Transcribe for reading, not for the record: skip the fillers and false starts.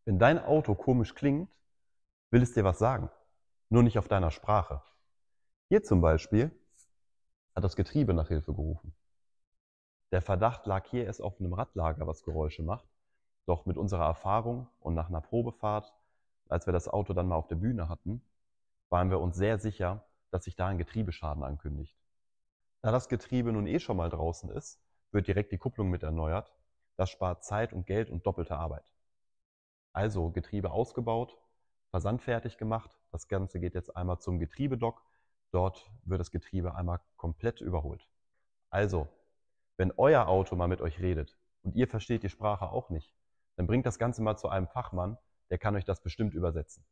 Wenn dein Auto komisch klingt, will es dir was sagen, nur nicht auf deiner Sprache. Hier zum Beispiel hat das Getriebe nach Hilfe gerufen. Der Verdacht lag hier erst auf einem Radlager, was Geräusche macht. Doch mit unserer Erfahrung und nach einer Probefahrt, als wir das Auto dann mal auf der Bühne hatten, waren wir uns sehr sicher, dass sich da ein Getriebeschaden ankündigt. Da das Getriebe nun schon mal draußen ist, wird direkt die Kupplung mit erneuert. Das spart Zeit und Geld und doppelte Arbeit. Also Getriebe ausgebaut, versandfertig gemacht. Das Ganze geht jetzt einmal zum Getriebedock. Dort wird das Getriebe einmal komplett überholt. Also, wenn euer Auto mal mit euch redet und ihr versteht die Sprache auch nicht, dann bringt das Ganze mal zu einem Fachmann, der kann euch das bestimmt übersetzen.